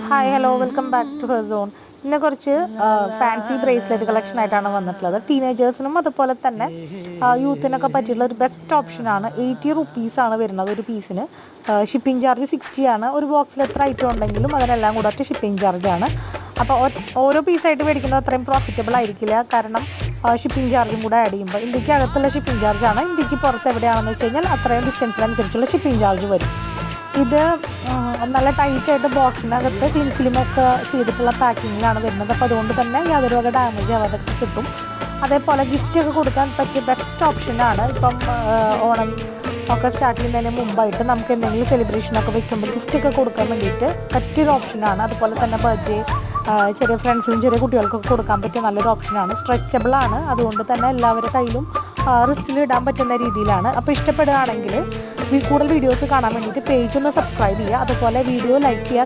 Hi hello welcome back to her zone. ഇന്ന് കുറച്ച് fancy bracelet collection ആയിട്ടാണ് വന്നിട്ടുള്ളത്. ടീനേജേഴ്സിനും അതുപോലെ തന്നെ യൂത്തിനൊക്കെ പറ്റിയുള്ള ഒരു ബെസ്റ്റ് ഓപ്ഷനാണ്. 80 റുപ്പീസാണ് വരുന്നത് ഒരു പീസിന്. ഷിപ്പിംഗ് ചാർജ് 60 ആണ്. ഒരു ബോക്സിൽ എത്ര ഐറ്റം ഉണ്ടെങ്കിലും അതിനെല്ലാം കൂടെ ഒറ്റ ഷിപ്പിംഗ് ചാർജാണ്. അപ്പോൾ ഓരോ പീസായിട്ട് മേടിക്കുന്നത് അത്രയും പ്രോഫിറ്റബിൾ ആയിരിക്കില്ല. കാരണം ഷിപ്പിംഗ് ചാർജും കൂടെ ആഡ് ചെയ്യുമ്പോൾ ഇന്ത്യക്ക് അകത്തുള്ള ഷിപ്പിംഗ് ചാർജാണ്. ഇന്ത്യക്ക് പുറത്ത് എവിടെയാണെന്ന് വെച്ച് കഴിഞ്ഞാൽ അത്രയും ഡിസ്റ്റൻസിനനുസരിച്ചുള്ള ഷിപ്പിംഗ് ചാർജ് വരും. ഇത് നല്ല ടൈറ്റായിട്ട് ബോക്സിനകത്ത് ക്ലിൻ ഫിലിമൊക്കെ ചെയ്തിട്ടുള്ള പാക്കിങ്ങിലാണ് വരുന്നത്. അപ്പോൾ അതുകൊണ്ട് തന്നെ യാതൊരു വക ഡാമേജ് ആവാതെ കിട്ടും. അതേപോലെ ഗിഫ്റ്റൊക്കെ കൊടുക്കാൻ പറ്റിയ ബെസ്റ്റ് ഓപ്ഷനാണ്. ഇപ്പം ഓണം ഒക്കെ സ്റ്റാർട്ട് ചെയ്യുന്നതിന് മുമ്പായിട്ട് നമുക്ക് എന്തെങ്കിലും സെലിബ്രേഷനൊക്കെ വെക്കുമ്പോൾ ഗിഫ്റ്റൊക്കെ കൊടുക്കാൻ വേണ്ടിയിട്ട് പറ്റിയൊരു ഓപ്ഷനാണ്. അതുപോലെ തന്നെ ബർത്ത്ഡേ ചെറിയ ഫ്രണ്ട്സിനും ചെറിയ കുട്ടികൾക്കൊക്കെ കൊടുക്കാൻ പറ്റിയ നല്ലൊരു ഓപ്ഷനാണ്. സ്ട്രെച്ചബിളാണ്, അതുകൊണ്ട് തന്നെ എല്ലാവരുടെ കയ്യിലും റിസ്റ്റിൽ ഇടാൻ പറ്റുന്ന രീതിയിലാണ്. അപ്പോൾ ഇഷ്ടപ്പെടുകയാണെങ്കിൽ കൂടുതൽ വീഡിയോസ് കാണാൻ വേണ്ടിയിട്ട് പേജ് ഒന്ന് സബ്സ്ക്രൈബ് ചെയ്യുക. അതുപോലെ വീഡിയോ ലൈക്ക് ചെയ്യുക.